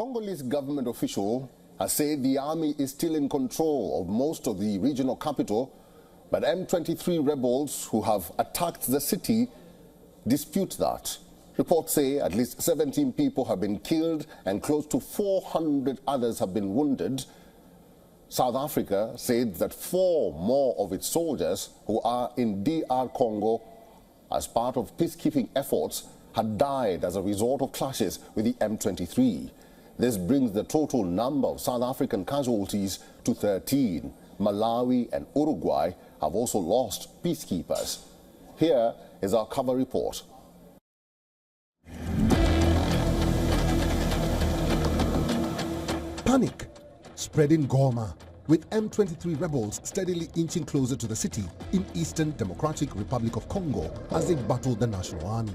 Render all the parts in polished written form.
Congolese government official has said the army is still in control of most of the regional capital, but M23 rebels who have attacked the city dispute that. Reports say at least 17 people have been killed and close to 400 others have been wounded. South Africa said that 4 more of its soldiers who are in DR Congo as part of peacekeeping efforts had died as a result of clashes with the M23. This brings the total number of South African casualties to 13. Malawi and Uruguay have also lost peacekeepers. Here is our cover report. Panic spread in Goma, with M23 rebels steadily inching closer to the city in Eastern Democratic Republic of Congo as they battle the National Army.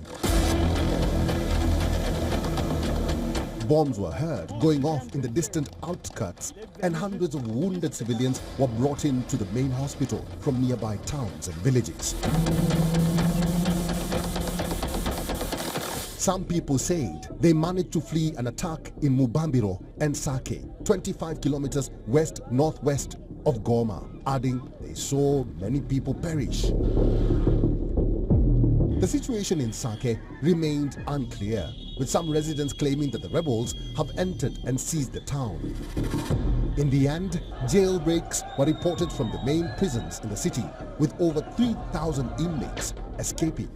Bombs were heard going off in the distant outskirts, and hundreds of wounded civilians were brought in to the main hospital from nearby towns and villages. Some people said they managed to flee an attack in Mubambiro and Sake, 25 kilometers west-northwest of Goma, adding they saw many people perish. The situation in Sake remained unclear, with some residents claiming that the rebels have entered and seized the town. In the end, jailbreaks were reported from the main prisons in the city, with over 3,000 inmates escaping.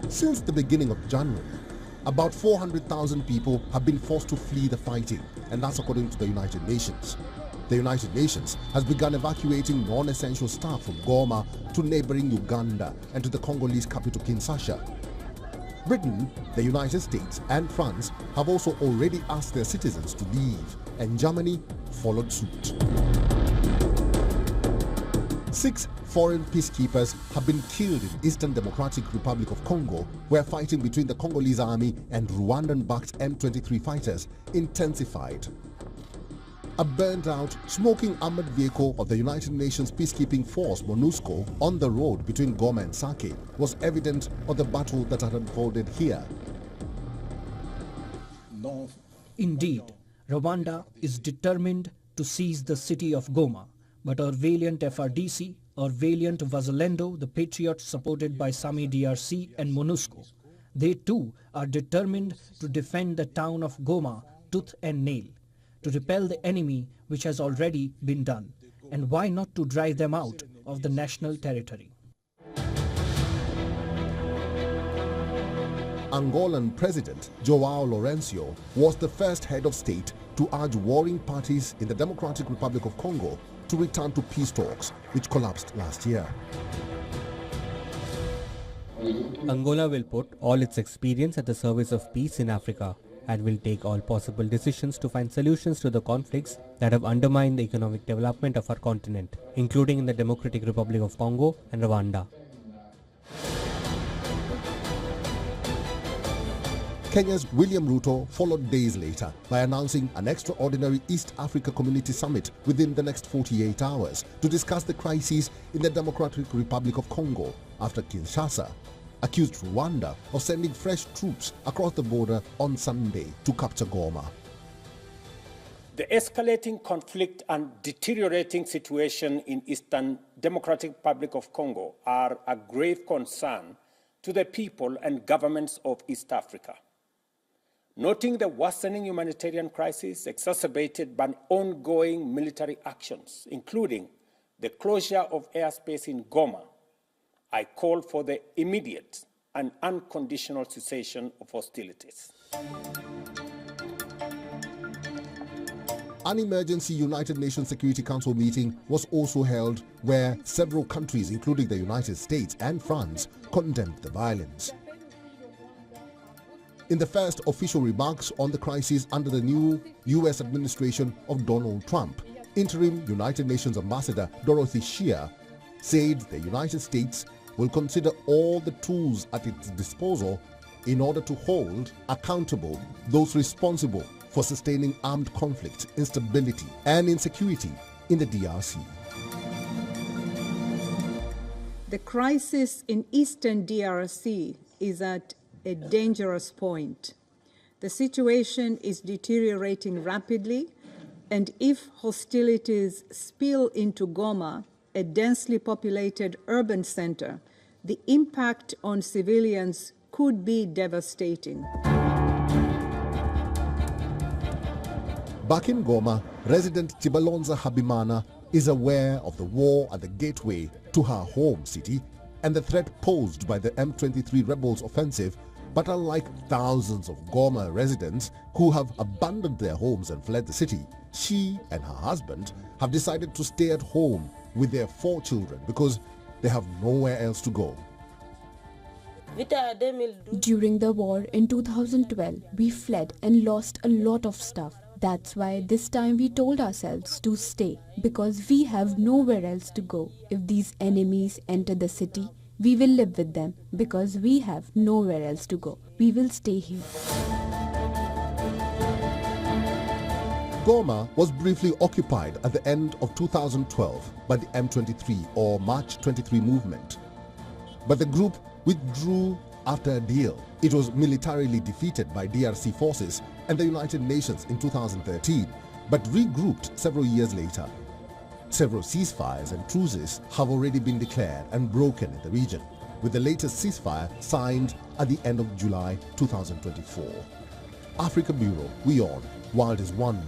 Since the beginning of January, about 400,000 people have been forced to flee the fighting, and that's according to the United Nations. The United Nations has begun evacuating non-essential staff from Goma to neighboring Uganda and to the Congolese capital Kinshasa. Britain, the United States and France have also already asked their citizens to leave, and Germany followed suit. 6 foreign peacekeepers have been killed in Eastern Democratic Republic of Congo, where fighting between the Congolese army and Rwandan-backed M23 fighters intensified. A burnt-out, smoking armored vehicle of the United Nations peacekeeping force MONUSCO on the road between Goma and Sake was evident of the battle that had unfolded here. Indeed, Rwanda is determined to seize the city of Goma, but our valiant FRDC, our valiant Wazalendo, the patriots supported by Sami DRC and MONUSCO, they too are determined to defend the town of Goma tooth and nail, to repel the enemy which has already been done, and why not to drive them out of the national territory. Angolan President João Lourenço was the first head of state to urge warring parties in the Democratic Republic of Congo to return to peace talks, which collapsed last year. Angola will put all its experience at the service of peace in Africa and will take all possible decisions to find solutions to the conflicts that have undermined the economic development of our continent, including in the Democratic Republic of Congo and Rwanda. Kenya's William Ruto followed days later by announcing an extraordinary East Africa Community Summit within the next 48 hours to discuss the crises in the Democratic Republic of Congo after Kinshasa accused Rwanda of sending fresh troops across the border on Sunday to capture Goma. The escalating conflict and deteriorating situation in Eastern Democratic Republic of Congo are a grave concern to the people and governments of East Africa. Noting the worsening humanitarian crisis exacerbated by ongoing military actions, including the closure of airspace in Goma, I call for the immediate and unconditional cessation of hostilities. An emergency United Nations Security Council meeting was also held where several countries, including the United States and France, condemned the violence. In the first official remarks on the crisis under the new U.S. administration of Donald Trump, interim United Nations Ambassador Dorothy Shear said the United States will consider all the tools at its disposal in order to hold accountable those responsible for sustaining armed conflict, instability, and insecurity in the DRC. The crisis in Eastern DRC is at a dangerous point. The situation is deteriorating rapidly, and if hostilities spill into Goma, a densely populated urban center, the impact on civilians could be devastating. Back in Goma, resident Chibalonza Habimana is aware of the war at the gateway to her home city and the threat posed by the M23 rebels' offensive, but unlike thousands of Goma residents who have abandoned their homes and fled the city, she and her husband have decided to stay at home with their 4 children because they have nowhere else to go. During the war in 2012, we fled and lost a lot of stuff. That's why this time we told ourselves to stay, because we have nowhere else to go. If these enemies enter the city, we will live with them, because we have nowhere else to go. We will stay here. Goma was briefly occupied at the end of 2012 by the M23 or March 23 movement. But the group withdrew after a deal. It was militarily defeated by DRC forces and the United Nations in 2013, but regrouped several years later. Several ceasefires and truces have already been declared and broken in the region, with the latest ceasefire signed at the end of July 2024. Africa Bureau, WION, World is One.